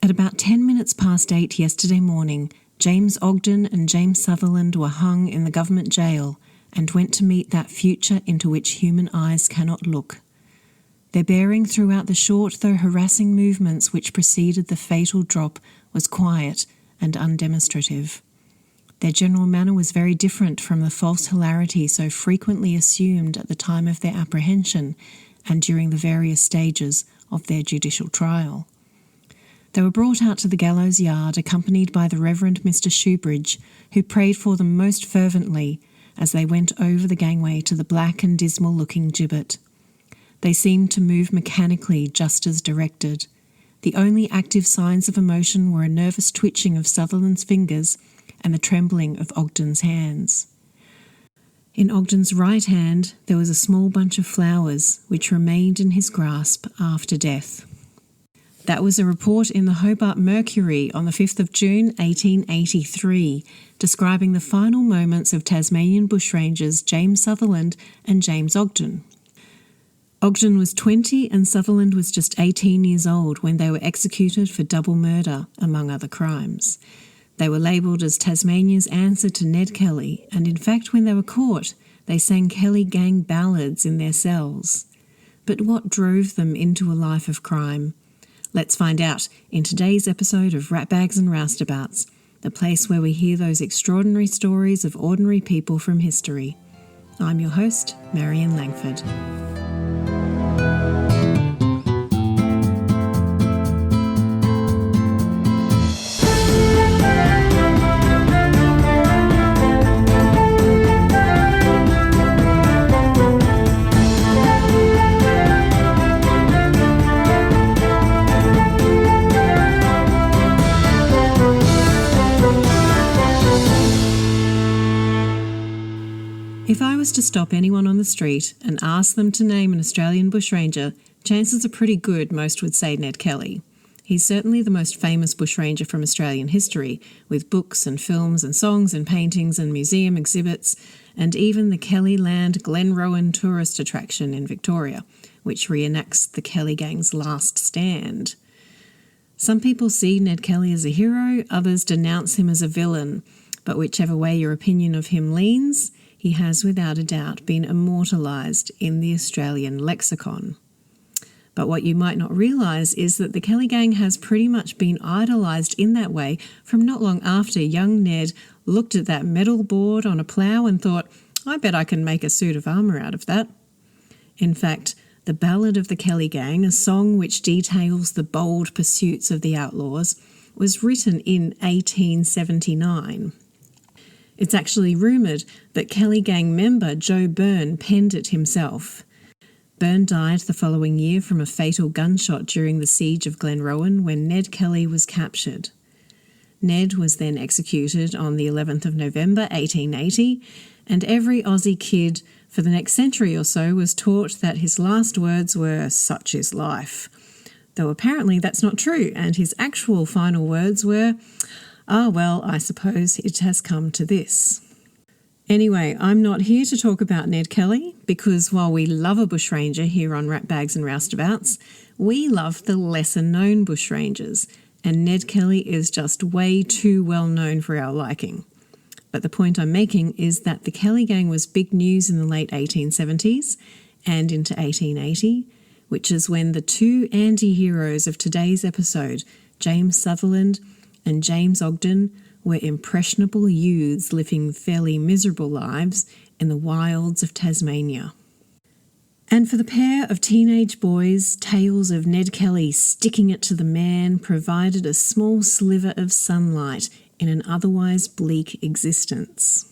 At about 10 minutes past 8 yesterday morning, James Ogden and James Sutherland were hung in the government jail and went to meet that future into which human eyes cannot look. Their bearing throughout the short though harassing movements which preceded the fatal drop was quiet and undemonstrative. Their general manner was very different from the false hilarity so frequently assumed at the time of their apprehension and during the various stages of their judicial trial. They were brought out to the gallows yard accompanied by the Reverend Mr. Shoebridge, who prayed for them most fervently as they went over the gangway to the black and dismal-looking gibbet. They seemed to move mechanically just as directed. The only active signs of emotion were a nervous twitching of Sutherland's fingers and the trembling of Ogden's hands. In Ogden's right hand there was a small bunch of flowers which remained in his grasp after death. That was a report in the Hobart Mercury on the 5th of June 1883, describing the final moments of Tasmanian bushrangers James Sutherland and James Ogden. Ogden was 20 and Sutherland was just 18 years old when they were executed for double murder, among other crimes. They were labelled as Tasmania's answer to Ned Kelly, and in fact when they were caught, they sang Kelly gang ballads in their cells. But what drove them into a life of crime? Let's find out in today's episode of Ratbags and Roustabouts, the place where we hear those extraordinary stories of ordinary people from history. I'm your host, Marion Langford. If I was to stop anyone on the street and ask them to name an Australian bushranger, chances are pretty good most would say Ned Kelly. He's certainly the most famous bushranger from Australian history, with books and films and songs and paintings and museum exhibits, and even the Kellyland Glenrowan tourist attraction in Victoria, which reenacts the Kelly gang's last stand. Some people see Ned Kelly as a hero, others denounce him as a villain, but whichever way your opinion of him leans, he has without a doubt been immortalised in the Australian lexicon. But what you might not realise is that the Kelly gang has pretty much been idolised in that way from not long after young Ned looked at that metal board on a plough and thought, I bet I can make a suit of armour out of that. In fact, the Ballad of the Kelly Gang, a song which details the bold pursuits of the outlaws, was written in 1879. It's actually rumoured that Kelly gang member Joe Byrne penned it himself. Byrne died the following year from a fatal gunshot during the siege of Glenrowan when Ned Kelly was captured. Ned was then executed on the 11th of November 1880, and every Aussie kid for the next century or so was taught that his last words were, "Such is life." Though apparently that's not true, and his actual final words were, "Ah, well, I suppose it has come to this." Anyway, I'm not here to talk about Ned Kelly, because while we love a bushranger here on Ratbags and Roustabouts, we love the lesser-known bushrangers, and Ned Kelly is just way too well known for our liking. But the point I'm making is that the Kelly gang was big news in the late 1870s and into 1880, which is when the two anti-heroes of today's episode, James Sutherland and James Ogden, were impressionable youths living fairly miserable lives in the wilds of Tasmania. And for the pair of teenage boys, tales of Ned Kelly sticking it to the man provided a small sliver of sunlight in an otherwise bleak existence.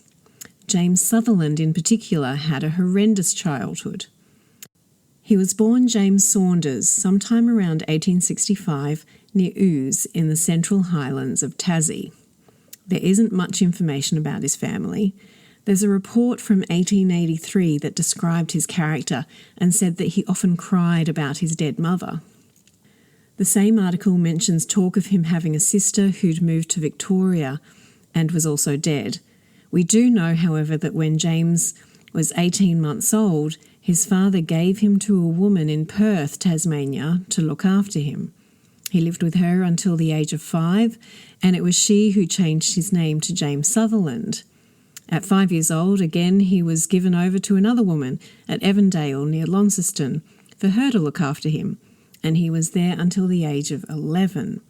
James Sutherland in particular had a horrendous childhood. He was born James Saunders sometime around 1865 near Ouse in the Central Highlands of Tassie. There isn't much information about his family. There's a report from 1883 that described his character and said that he often cried about his dead mother. The same article mentions talk of him having a sister who'd moved to Victoria and was also dead. We do know, however, that when James was 18 months old, his father gave him to a woman in Perth, Tasmania, to look after him. He lived with her until the age of 5, and it was she who changed his name to James Sutherland. At 5 years old, again, he was given over to another woman at Evandale near Launceston for her to look after him, and he was there until the age of 11.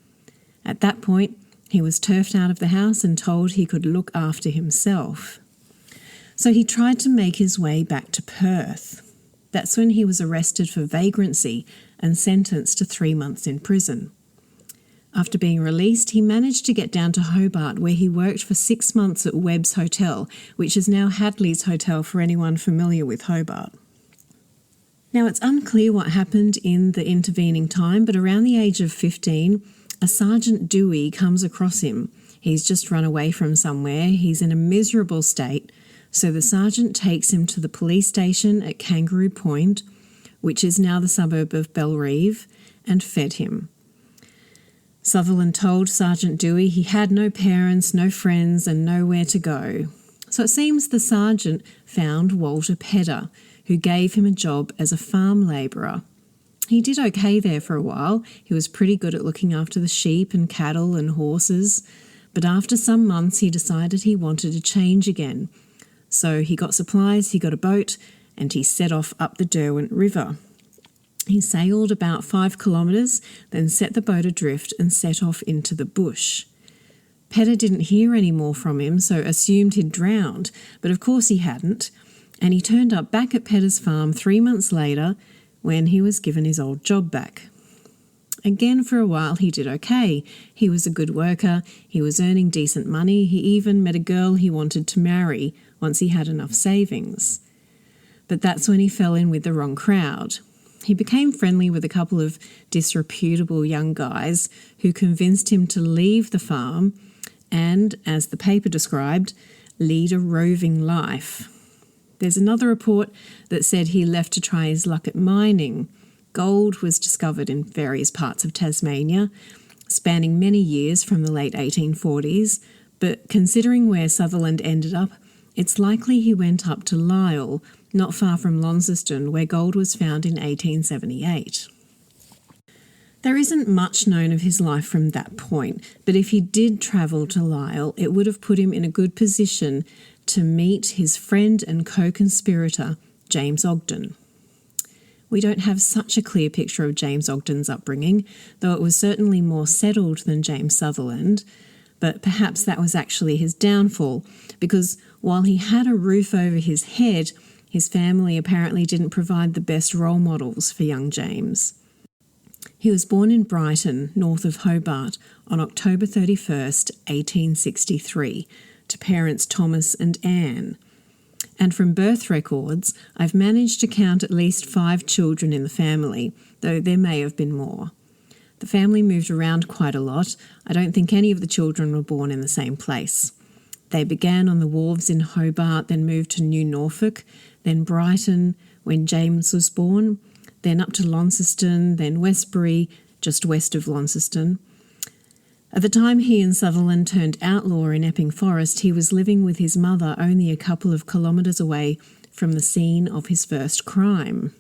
At that point, he was turfed out of the house and told he could look after himself. So he tried to make his way back to Perth. That's when he was arrested for vagrancy and sentenced to 3 months in prison. After being released, he managed to get down to Hobart, where he worked for 6 months at Webb's Hotel, which is now Hadley's Hotel for anyone familiar with Hobart. Now, it's unclear what happened in the intervening time, but around the age of 15, a Sergeant Dewey comes across him. He's just run away from somewhere. He's in a miserable state, so the sergeant takes him to the police station at Kangaroo Point, which is now the suburb of Bellerive, and fed him. Sutherland told Sergeant Dewey he had no parents, no friends, and nowhere to go. So it seems the sergeant found Walter Pedder, who gave him a job as a farm labourer. He did okay there for a while. He was pretty good at looking after the sheep and cattle and horses, but after some months he decided he wanted to change again. So he got supplies, he got a boat, and he set off up the Derwent River. He sailed about 5 kilometres, then set the boat adrift and set off into the bush. Pedder didn't hear any more from him, so assumed he'd drowned, but of course he hadn't, and he turned up back at Pedder's farm 3 months later when he was given his old job back. Again, for a while he did okay. He was a good worker, he was earning decent money, he even met a girl he wanted to marry once he had enough savings. But that's when he fell in with the wrong crowd. He became friendly with a couple of disreputable young guys who convinced him to leave the farm and, as the paper described, lead a roving life. There's another report that said he left to try his luck at mining. Gold was discovered in various parts of Tasmania, spanning many years from the late 1840s, but considering where Sutherland ended up, it's likely he went up to Lisle, not far from Launceston, where gold was found in 1878. There isn't much known of his life from that point, but if he did travel to Lisle, it would have put him in a good position to meet his friend and co-conspirator, James Ogden. We don't have such a clear picture of James Ogden's upbringing, though it was certainly more settled than James Sutherland, but perhaps that was actually his downfall, because while he had a roof over his head, his family apparently didn't provide the best role models for young James. He was born in Brighton, north of Hobart, on October 31st, 1863, to parents Thomas and Anne. And from birth records, I've managed to count at least 5 children in the family, though there may have been more. The family moved around quite a lot. I don't think any of the children were born in the same place. They began on the wharves in Hobart, then moved to New Norfolk, then Brighton when James was born, then up to Launceston, then Westbury, just west of Launceston. At the time he and Sutherland turned outlaw in Epping Forest, he was living with his mother only a couple of kilometres away from the scene of his first crime.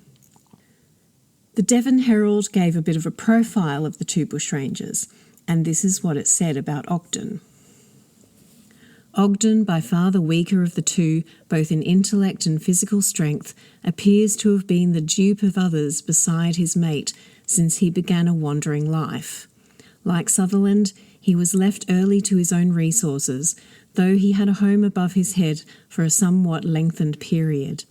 The Devon Herald gave a bit of a profile of the 2 bushrangers, and this is what it said about Ogden. Ogden, by far the weaker of the 2, both in intellect and physical strength, appears to have been the dupe of others beside his mate since he began a wandering life. Like Sutherland, he was left early to his own resources, though he had a home above his head for a somewhat lengthened period.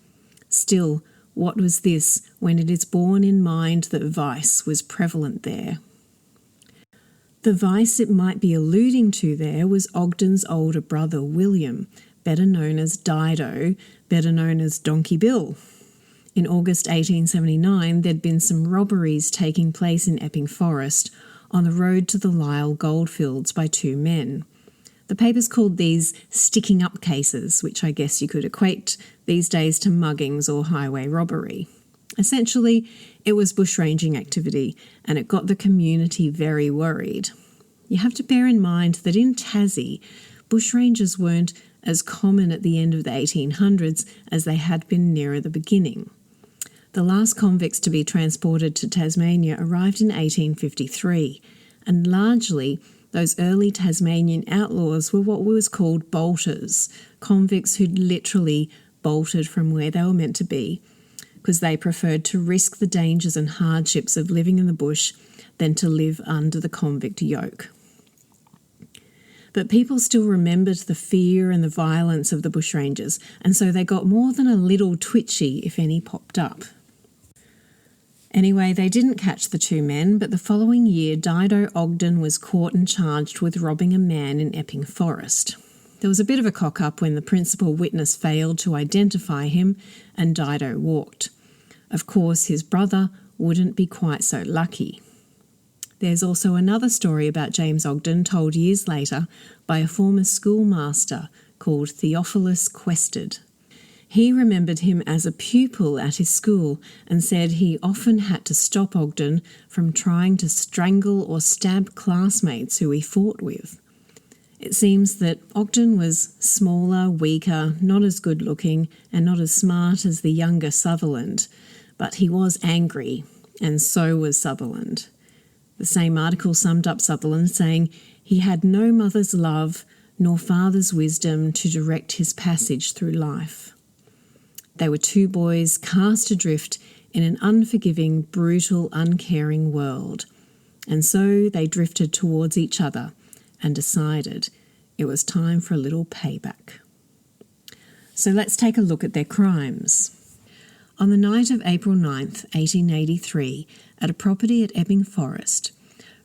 Still, what was this when it is borne in mind that vice was prevalent there? The vice it might be alluding to there was Ogden's older brother William, better known as Dido, better known as Donkey Bill. In August 1879, there'd been some robberies taking place in Epping Forest on the road to the Lisle goldfields by 2 men. The papers called these sticking up cases, which I guess you could equate these days to muggings or highway robbery. Essentially, it was bushranging activity, and it got the community very worried. You have to bear in mind that in Tassie, bushrangers weren't as common at the end of the 1800s as they had been nearer the beginning. The last convicts to be transported to Tasmania arrived in 1853, and largely those early Tasmanian outlaws were what was called bolters, convicts who'd literally bolted from where they were meant to be, because they preferred to risk the dangers and hardships of living in the bush than to live under the convict yoke. But people still remembered the fear and the violence of the bushrangers, and so they got more than a little twitchy if any popped up. Anyway, they didn't catch the two men, but the following year Dido Ogden was caught and charged with robbing a man in Epping Forest. There was a bit of a cock-up when the principal witness failed to identify him and Dido walked. Of course, his brother wouldn't be quite so lucky. There's also another story about James Ogden told years later by a former schoolmaster called Theophilus Quested. He remembered him as a pupil at his school and said he often had to stop Ogden from trying to strangle or stab classmates who he fought with. It seems that Ogden was smaller, weaker, not as good looking, and not as smart as the younger Sutherland, but he was angry, and so was Sutherland. The same article summed up Sutherland saying he had no mother's love nor father's wisdom to direct his passage through life. They were two boys cast adrift in an unforgiving, brutal, uncaring world, and so they drifted towards each other and decided it was time for a little payback. So let's take a look at their crimes. On the night of April 9th, 1883, at a property at Epping Forest,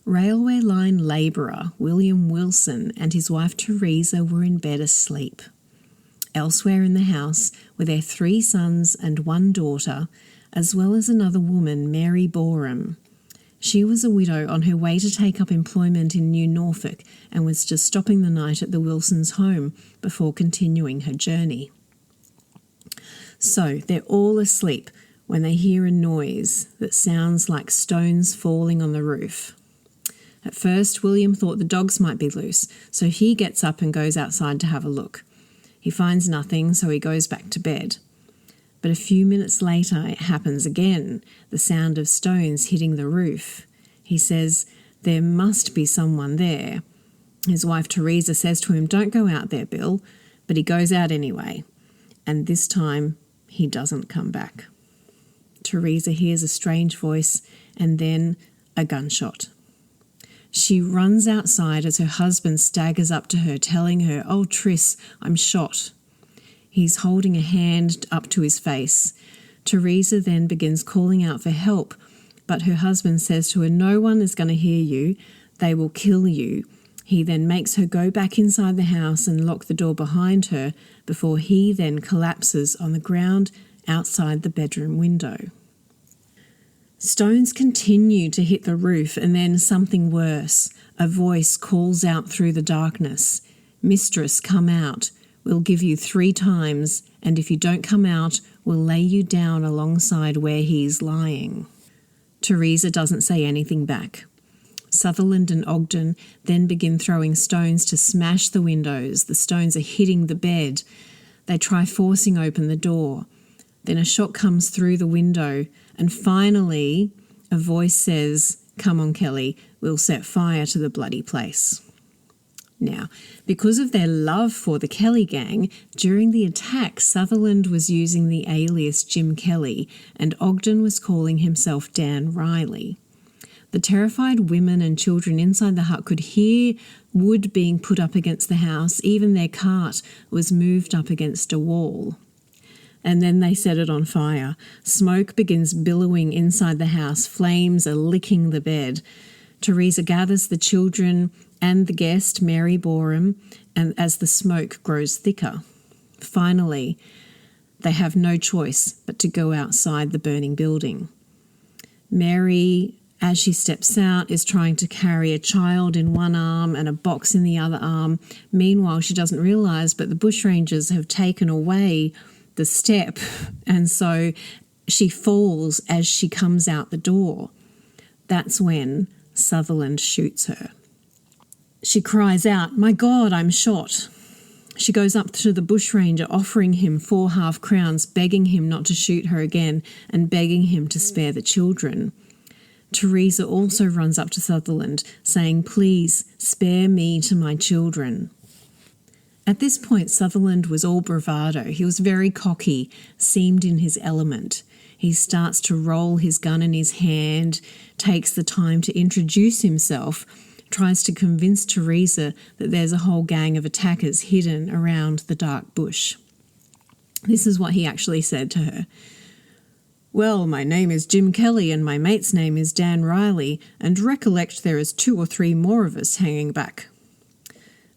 railway line labourer William Wilson and his wife Theresa were in bed asleep. Elsewhere in the house were their 3 sons and 1 daughter, as well as another woman, Mary Boreham. She was a widow on her way to take up employment in New Norfolk and was just stopping the night at the Wilsons' home before continuing her journey. So they're all asleep when they hear a noise that sounds like stones falling on the roof. At first, William thought the dogs might be loose, so he gets up and goes outside to have a look. He finds nothing, so he goes back to bed. But a few minutes later, it happens again, the sound of stones hitting the roof. He says, there must be someone there. His wife Theresa says to him, don't go out there, Bill, but he goes out anyway. And this time, he doesn't come back. Theresa hears a strange voice and then a gunshot. She runs outside as her husband staggers up to her, telling her, oh, Tris, I'm shot. He's holding a hand up to his face. Theresa then begins calling out for help, but her husband says to her, no one is going to hear you. They will kill you. He then makes her go back inside the house and lock the door behind her before he then collapses on the ground outside the bedroom window. Stones continue to hit the roof, and then something worse. A voice calls out through the darkness, Mistress, come out. We'll give you 3 times, and if you don't come out, we'll lay you down alongside where he's lying. Theresa doesn't say anything back. Sutherland and Ogden then begin throwing stones to smash the windows. The stones are hitting the bed. They try forcing open the door. Then a shot comes through the window, and finally a voice says, come on, Kelly, we'll set fire to the bloody place. Now, because of their love for the Kelly gang, during the attack, Sutherland was using the alias Jim Kelly, and Ogden was calling himself Dan Riley. The terrified women and children inside the hut could hear wood being put up against the house. Even their cart was moved up against a wall. And then they set it on fire. Smoke begins billowing inside the house. Flames are licking the bed. Theresa gathers the children and the guest, Mary Boreham, and as the smoke grows thicker. Finally, they have no choice but to go outside the burning building. Mary, as she steps out, is trying to carry a child in one arm and a box in the other arm. Meanwhile, she doesn't realise, but the bushrangers have taken away the step, and so she falls as she comes out the door. That's when Sutherland shoots her. She cries out, my God, I'm shot. She goes up to the bushranger, offering him 4 half-crowns, begging him not to shoot her again and begging him to spare the children. Theresa also runs up to Sutherland, saying, "Please, spare me to my children." At this point, Sutherland was all bravado. He was very cocky, seemed in his element. He starts to roll his gun in his hand, takes the time to introduce himself, tries to convince Theresa that there's a whole gang of attackers hidden around the dark bush. This is what he actually said to her. "Well, my name is Jim Kelly and my mate's name is Dan Riley, and recollect there is 2 or 3 more of us hanging back."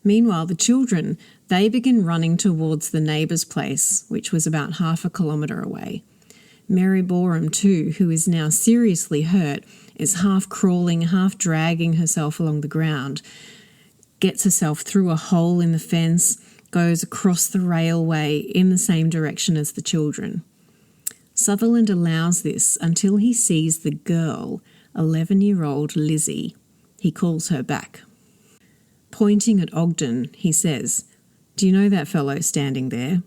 Meanwhile, the children, they begin running towards the neighbour's place, which was about half a kilometre away. Mary Borum, too, who is now seriously hurt, is half crawling, half dragging herself along the ground, gets herself through a hole in the fence, goes across the railway in the same direction as the children. Sutherland allows this until he sees the girl, 11-year-old Lizzie. He calls her back. Pointing at Ogden, he says, "Do you know that fellow standing there?"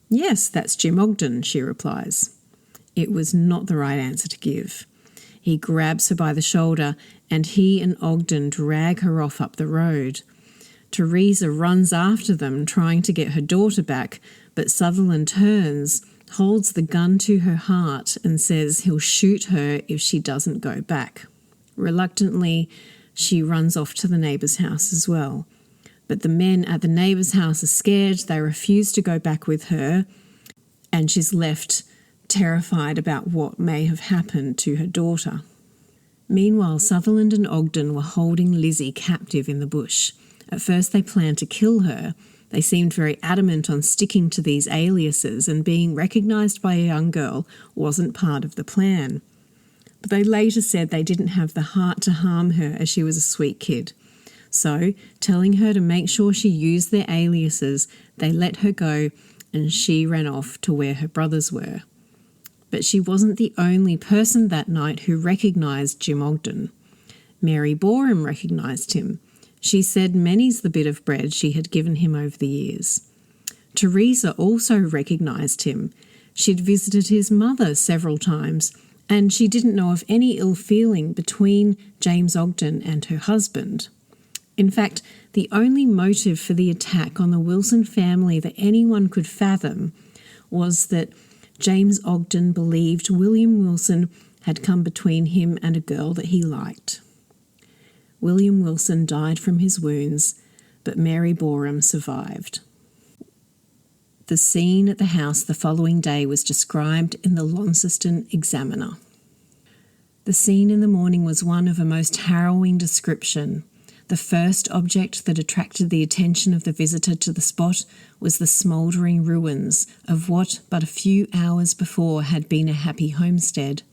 "Yes, that's Jim Ogden," she replies. It was not the right answer to give. He grabs her by the shoulder and he and Ogden drag her off up the road. Theresa runs after them, trying to get her daughter back, but Sutherland turns, holds the gun to her heart and says he'll shoot her if she doesn't go back. Reluctantly, she runs off to the neighbour's house as well. But the men at the neighbour's house are scared, they refuse to go back with her, and she's left terrified about what may have happened to her daughter. Meanwhile, Sutherland and Ogden were holding Lizzie captive in the bush. At first they planned to kill her. They seemed very adamant on sticking to these aliases, and being recognised by a young girl wasn't part of the plan. But they later said they didn't have the heart to harm her as she was a sweet kid. So, telling her to make sure she used their aliases, they let her go and she ran off to where her brothers were. But she wasn't the only person that night who recognised Jim Ogden. Mary Borum recognised him. She said many's the bit of bread she had given him over the years. Theresa also recognised him. She'd visited his mother several times, and she didn't know of any ill feeling between James Ogden and her husband. In fact, the only motive for the attack on the Wilson family that anyone could fathom was that James Ogden believed William Wilson had come between him and a girl that he liked. William Wilson died from his wounds, but Mary Borum survived. The scene at the house the following day was described in the Launceston Examiner. The scene in the morning was one of a most harrowing description. The first object that attracted the attention of the visitor to the spot was the smouldering ruins of what but a few hours before had been a happy homestead.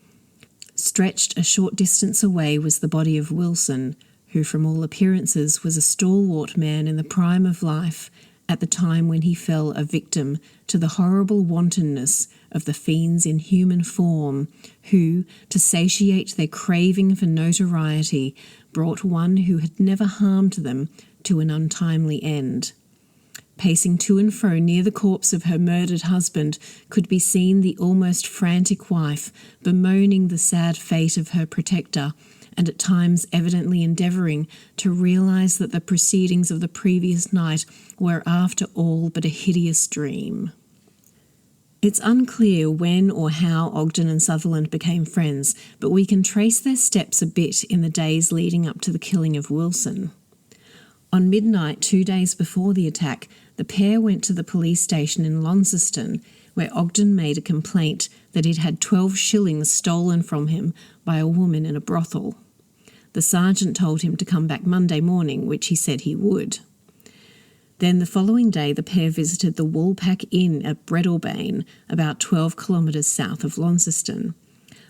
Stretched a short distance away was the body of Wilson, who from all appearances was a stalwart man in the prime of life at the time when he fell a victim to the horrible wantonness of the fiends in human form who, to satiate their craving for notoriety, brought one who had never harmed them to an untimely end. Pacing to and fro near the corpse of her murdered husband could be seen the almost frantic wife bemoaning the sad fate of her protector, and at times evidently endeavouring to realise that the proceedings of the previous night were after all but a hideous dream. It's unclear when or how Ogden and Sutherland became friends, but we can trace their steps a bit in the days leading up to the killing of Wilson. On midnight 2 days before the attack, the pair went to the police station in Launceston, where Ogden made a complaint that he'd had 12 shillings stolen from him by a woman in a brothel. The sergeant told him to come back Monday morning, which he said he would. Then the following day the pair visited the Woolpack Inn at Breadalbane, about 12 kilometres south of Launceston.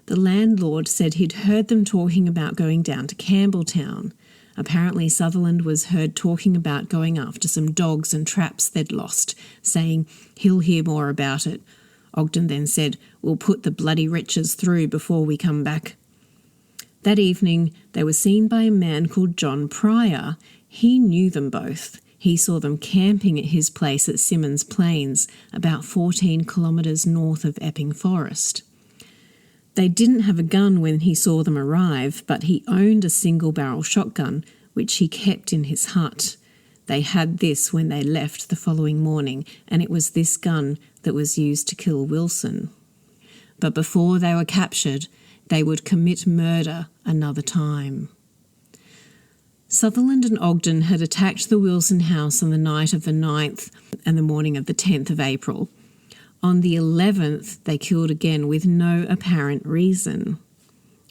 The landlord said he'd heard them talking about going down to Campbelltown. Apparently Sutherland was heard talking about going after some dogs and traps they'd lost, saying he'll hear more about it. Ogden then said, "We'll put the bloody wretches through before we come back." That evening they were seen by a man called John Pryor. He knew them both. He saw them camping at his place at Symonds Plains, about 14 kilometres north of Epping Forest. They didn't have a gun when he saw them arrive, but he owned a single-barrel shotgun, which he kept in his hut. They had this when they left the following morning, and it was this gun that was used to kill Wilson. But before they were captured, they would commit murder another time. Sutherland and Ogden had attacked the Wilson house on the night of the 9th and the morning of the 10th of April. On the 11th, they killed again with no apparent reason.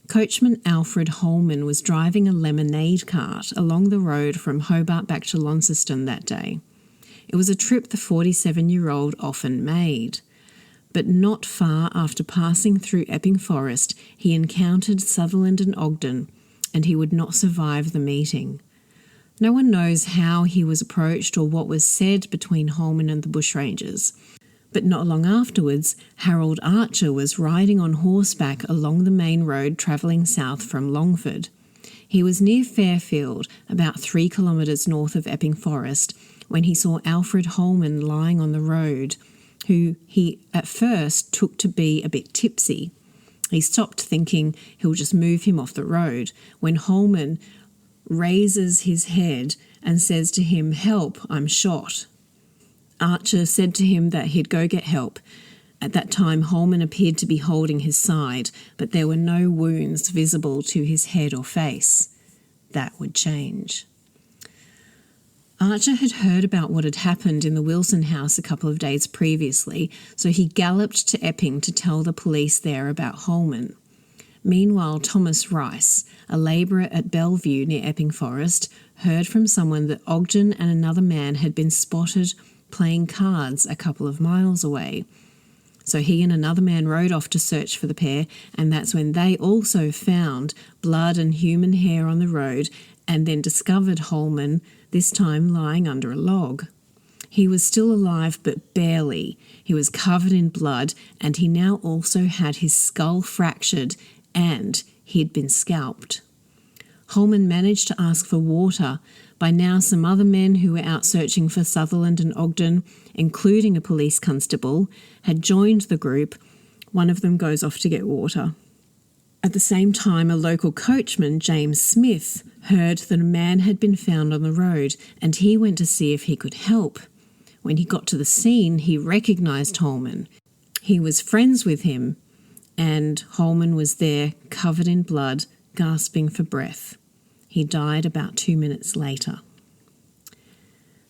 Coachman Alfred Holman was driving a lemonade cart along the road from Hobart back to Launceston that day. It was a trip the 47-year-old often made. But not far after passing through Epping Forest, he encountered Sutherland and Ogden, and he would not survive the meeting. No one knows how he was approached or what was said between Holman and the bushrangers. But not long afterwards, Harold Archer was riding on horseback along the main road travelling south from Longford. He was near Fairfield, about 3 kilometres north of Epping Forest, when he saw Alfred Holman lying on the road, who he at first took to be a bit tipsy. He stopped thinking he'll just move him off the road, when Holman raises his head and says to him, "Help, I'm shot." Archer said to him that he'd go get help. At that time, Holman appeared to be holding his side, but there were no wounds visible to his head or face. That would change. Archer had heard about what had happened in the Wilson house a couple of days previously, so he galloped to Epping to tell the police there about Holman. Meanwhile, Thomas Rice, a labourer at Bellevue near Epping Forest, heard from someone that Ogden and another man had been spotted playing cards a couple of miles away. So he and another man rode off to search for the pair, and that's when they also found blood and human hair on the road, and then discovered Holman, this time lying under a log. He was still alive, but barely. He was covered in blood, and he now also had his skull fractured, and he'd been scalped. Holman managed to ask for water. By now, some other men who were out searching for Sutherland and Ogden, including a police constable, had joined the group. One of them goes off to get water. At the same time, a local coachman, James Smith, heard that a man had been found on the road, and he went to see if he could help. When he got to the scene, he recognised Holman. He was friends with him, and Holman was there, covered in blood, gasping for breath. He died about 2 minutes later.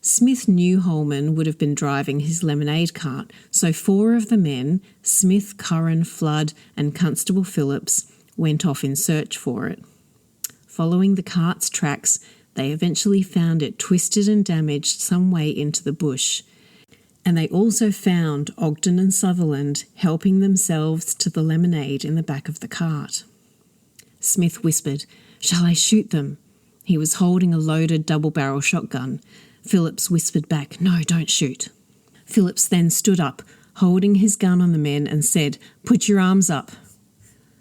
Smith knew Holman would have been driving his lemonade cart, so 4 of the men, Smith, Curran, Flood and Constable Phillips, went off in search for it. Following the cart's tracks, they eventually found it twisted and damaged some way into the bush. And they also found Ogden and Sutherland helping themselves to the lemonade in the back of the cart. Smith whispered, "Shall I shoot them?" He was holding a loaded double-barrel shotgun. Phillips whispered back, "No, don't shoot." Phillips then stood up, holding his gun on the men, and said, "Put your arms up."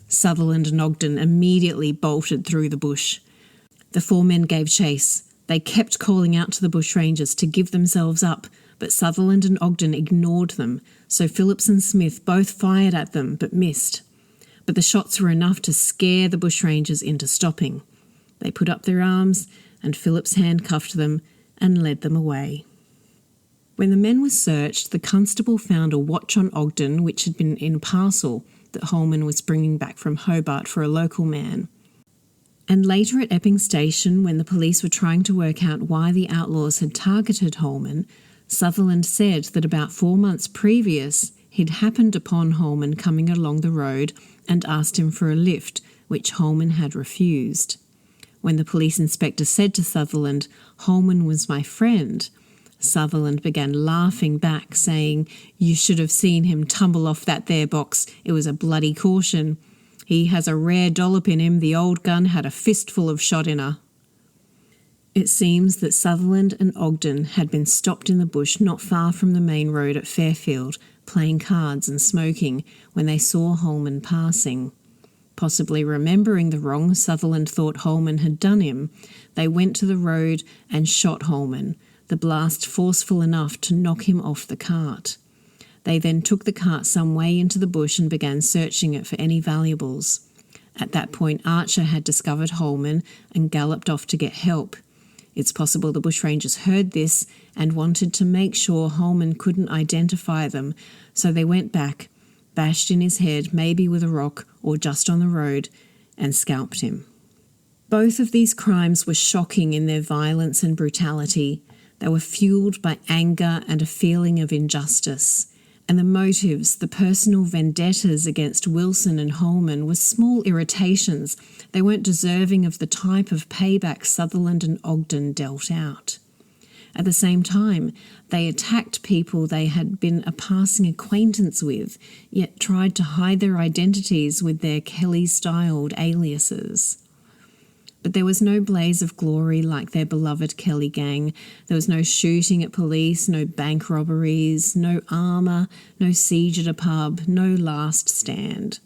Sutherland and Ogden immediately bolted through the bush. The 4 men gave chase. They kept calling out to the bushrangers to give themselves up, but Sutherland and Ogden ignored them, so Phillips and Smith both fired at them but missed. But the shots were enough to scare the bushrangers into stopping. They put up their arms, and Phillips handcuffed them and led them away. When the men were searched, the constable found a watch on Ogden which had been in a parcel that Holman was bringing back from Hobart for a local man. And later at Epping Station, when the police were trying to work out why the outlaws had targeted Holman, Sutherland said that about 4 months previous he'd happened upon Holman coming along the road and asked him for a lift, which Holman had refused. When the police inspector said to Sutherland, "Holman was my friend," Sutherland began laughing back, saying, "You should have seen him tumble off that there box. It was a bloody caution. He has a rare dollop in him. The old gun had a fistful of shot in her." It seems that Sutherland and Ogden had been stopped in the bush not far from the main road at Fairfield, playing cards and smoking, when they saw Holman passing. Possibly remembering the wrong Sutherland thought Holman had done him, they went to the road and shot Holman, the blast forceful enough to knock him off the cart. They then took the cart some way into the bush and began searching it for any valuables. At that point, Archer had discovered Holman and galloped off to get help. It's possible the bushrangers heard this and wanted to make sure Holman couldn't identify them, so they went back, bashed in his head, maybe with a rock or just on the road, and scalped him. Both of these crimes were shocking in their violence and brutality. They were fueled by anger and a feeling of injustice. And the motives, the personal vendettas against Wilson and Holman, were small irritations. They weren't deserving of the type of payback Sutherland and Ogden dealt out. At the same time, they attacked people they had been a passing acquaintance with, yet tried to hide their identities with their Kelly-styled aliases. But there was no blaze of glory like their beloved Kelly gang. There was no shooting at police, no bank robberies, no armour, no siege at a pub, no last stand.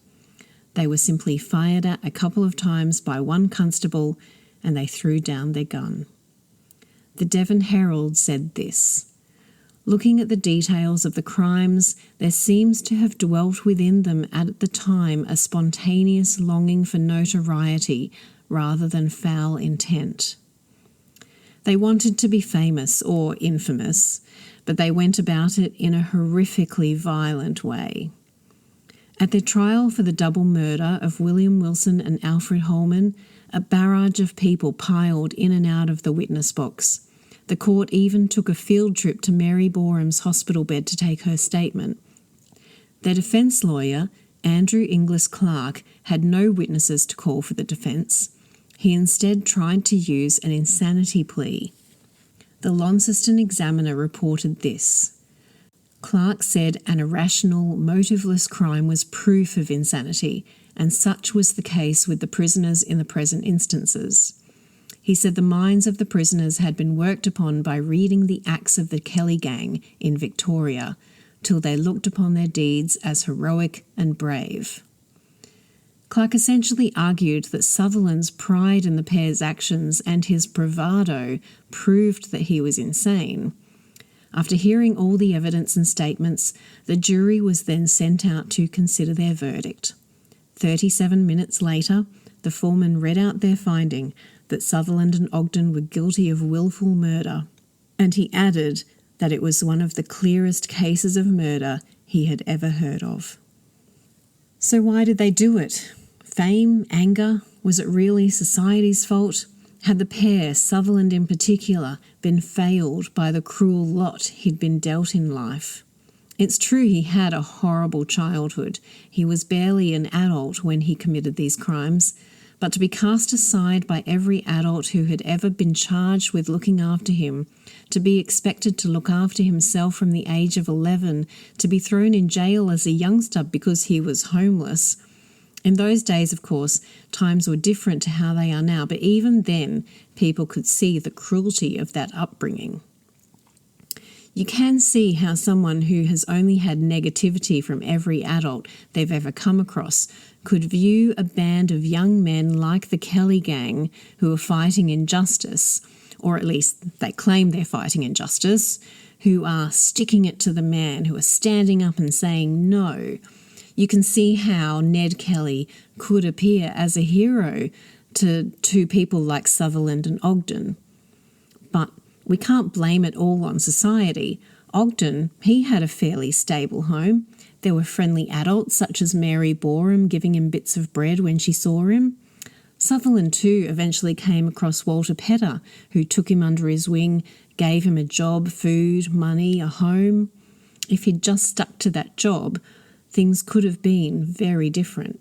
They were simply fired at a couple of times by one constable, and they threw down their gun. The Devon Herald said this: "Looking at the details of the crimes, there seems to have dwelt within them at the time a spontaneous longing for notoriety rather than foul intent. They wanted to be famous or infamous, but they went about it in a horrifically violent way." At their trial for the double murder of William Wilson and Alfred Holman, a barrage of people piled in and out of the witness box. The court even took a field trip to Mary Boreham's hospital bed to take her statement. Their defence lawyer, Andrew Inglis Clark, had no witnesses to call for the defence. He instead tried to use an insanity plea. The Launceston Examiner reported this: Clark said an irrational, motiveless crime was proof of insanity, and such was the case with the prisoners in the present instances. He said the minds of the prisoners had been worked upon by reading the acts of the Kelly gang in Victoria, till they looked upon their deeds as heroic and brave. Clark essentially argued that Sutherland's pride in the pair's actions and his bravado proved that he was insane. After hearing all the evidence and statements, the jury was then sent out to consider their verdict. 37 minutes later, the foreman read out their finding that Sutherland and Ogden were guilty of willful murder, and he added that it was one of the clearest cases of murder he had ever heard of. So why did they do it? Fame? Anger? Was it really society's fault? Had the pair, Sutherland in particular, been failed by the cruel lot he'd been dealt in life? It's true he had a horrible childhood. He was barely an adult when he committed these crimes, but to be cast aside by every adult who had ever been charged with looking after him, to be expected to look after himself from the age of 11, to be thrown in jail as a youngster because he was homeless. In those days, of course, times were different to how they are now, but even then, people could see the cruelty of that upbringing. You can see how someone who has only had negativity from every adult they've ever come across could view a band of young men like the Kelly gang who are fighting injustice, or at least they claim they're fighting injustice, who are sticking it to the man, who are standing up and saying no. You can see how Ned Kelly could appear as a hero to people like Sutherland and Ogden. But we can't blame it all on society. Ogden, he had a fairly stable home. There were friendly adults such as Mary Boreham giving him bits of bread when she saw him. Sutherland too eventually came across Walter Petter, who took him under his wing, gave him a job, food, money, a home. If he'd just stuck to that job, things could have been very different.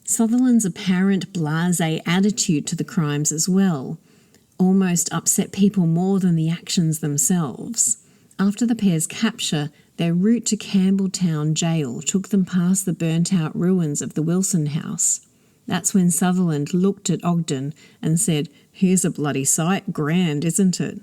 Sutherland's apparent blasé attitude to the crimes as well almost upset people more than the actions themselves. After the pair's capture, their route to Campbelltown jail took them past the burnt-out ruins of the Wilson house. That's when Sutherland looked at Ogden and said, "Here's a bloody sight, grand, isn't it?"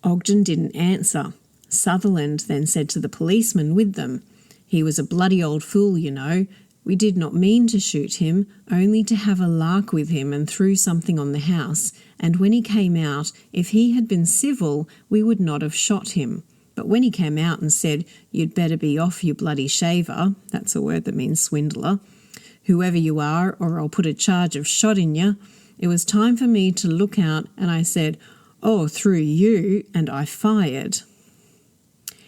Ogden didn't answer. Sutherland then said to the policeman with them, "He was a bloody old fool, you know. We did not mean to shoot him, only to have a lark with him and threw something on the house, and when he came out, if he had been civil, we would not have shot him. But when he came out and said, "You'd better be off, you bloody shaver," that's a word that means swindler, "whoever you are, or I'll put a charge of shot in you," it was time for me to look out, and I said, "Oh, through you," and I fired.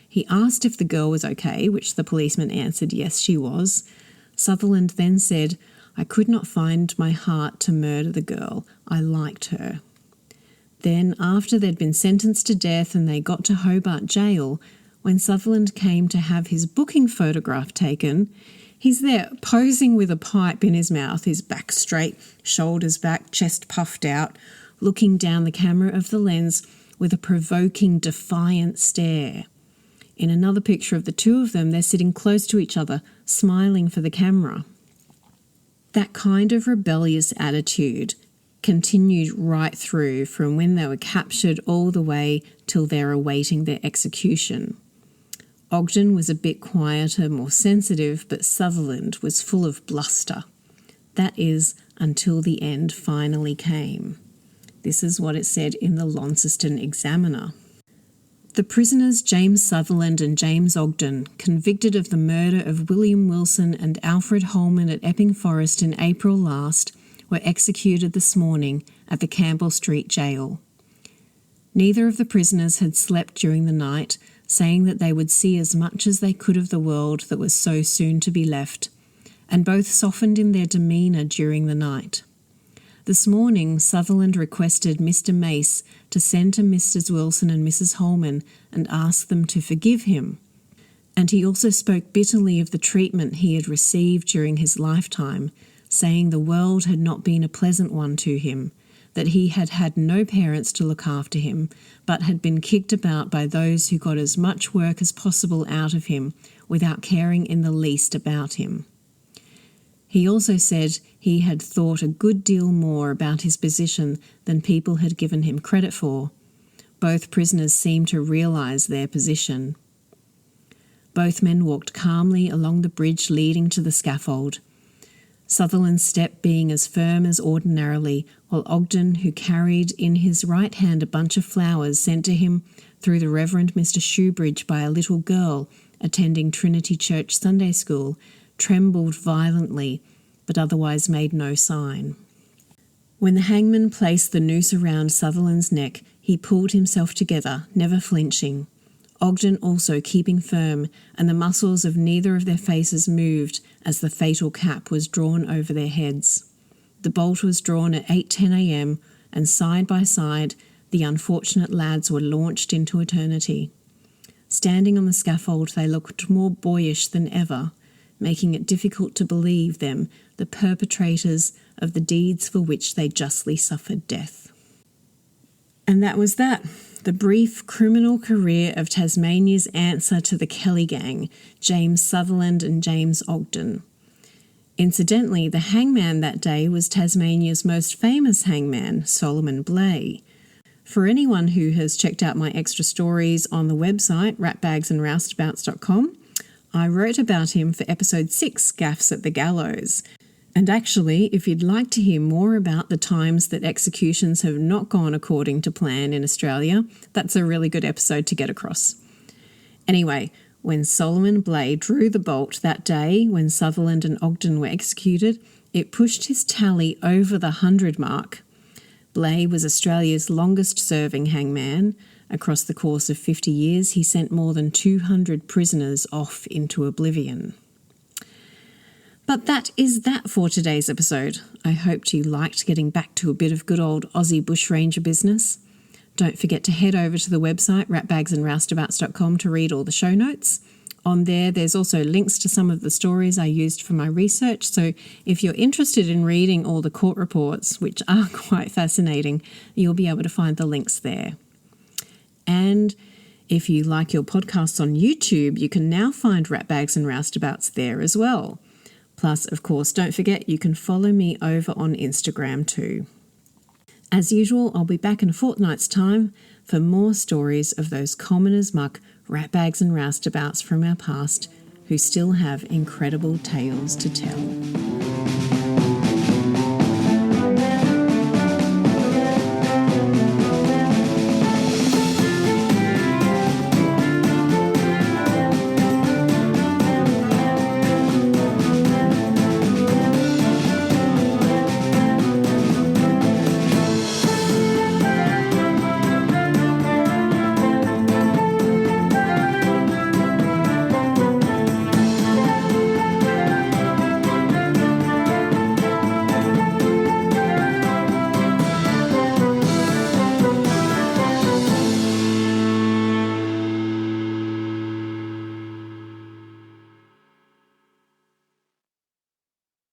He asked if the girl was okay, which the policeman answered yes, she was. Sutherland then said, "I could not find my heart to murder the girl. I liked her." Then, after they'd been sentenced to death and they got to Hobart Jail, when Sutherland came to have his booking photograph taken, he's there posing with a pipe in his mouth, his back straight, shoulders back, chest puffed out, looking down the camera of the lens with a provoking, defiant stare. In another picture of the two of them, they're sitting close to each other, smiling for the camera. That kind of rebellious attitude continued right through from when they were captured all the way till they're awaiting their execution. Ogden was a bit quieter, more sensitive, but Sutherland was full of bluster. That is, until the end finally came. This is what it said in the Launceston Examiner. The prisoners James Sutherland and James Ogden, convicted of the murder of William Wilson and Alfred Holman at Epping Forest in April last, were executed this morning at the Campbell Street Jail. Neither of the prisoners had slept during the night, saying that they would see as much as they could of the world that was so soon to be left, and both softened in their demeanour during the night. This morning, Sutherland requested Mr. Mace to send to Mrs. Wilson and Mrs. Holman and ask them to forgive him. And he also spoke bitterly of the treatment he had received during his lifetime, saying the world had not been a pleasant one to him, that he had had no parents to look after him, but had been kicked about by those who got as much work as possible out of him without caring in the least about him. He also said he had thought a good deal more about his position than people had given him credit for. Both prisoners seemed to realise their position. Both men walked calmly along the bridge leading to the scaffold, Sutherland's step being as firm as ordinarily, while Ogden, who carried in his right hand a bunch of flowers sent to him through the Reverend Mr. Shoebridge by a little girl attending Trinity Church Sunday School, trembled violently, but otherwise made no sign. When the hangman placed the noose around Sutherland's neck, he pulled himself together, never flinching. Ogden also keeping firm, and the muscles of neither of their faces moved as the fatal cap was drawn over their heads. The bolt was drawn at 8:10 a.m, and side by side the unfortunate lads were launched into eternity. Standing on the scaffold, they looked more boyish than ever, making it difficult to believe them the perpetrators of the deeds for which they justly suffered death. And that was that. The brief criminal career of Tasmania's answer to the Kelly gang, James Sutherland and James Ogden. Incidentally, the hangman that day was Tasmania's most famous hangman, Solomon Blay. For anyone who has checked out my extra stories on the website, ratbagsandroustabouts.com, I wrote about him for episode 6, Gaffs at the Gallows. And actually, if you'd like to hear more about the times that executions have not gone according to plan in Australia, that's a really good episode to get across. Anyway, when Solomon Blay drew the bolt that day when Sutherland and Ogden were executed, it pushed his tally over the 100 mark. Blay was Australia's longest-serving hangman. Across the course of 50 years, he sent more than 200 prisoners off into oblivion. But that is that for today's episode. I hoped you liked getting back to a bit of good old Aussie bushranger business. Don't forget to head over to the website ratbagsandroustabouts.com to read all the show notes. On there's also links to some of the stories I used for my research, so if you're interested in reading all the court reports, which are quite fascinating, you'll be able to find the links there. And if you like your podcasts on YouTube, you can now find Ratbags and Roustabouts there as well. Plus, of course, don't forget you can follow me over on Instagram too. As usual, I'll be back in a fortnight's time for more stories of those common as muck ratbags and roustabouts from our past who still have incredible tales to tell.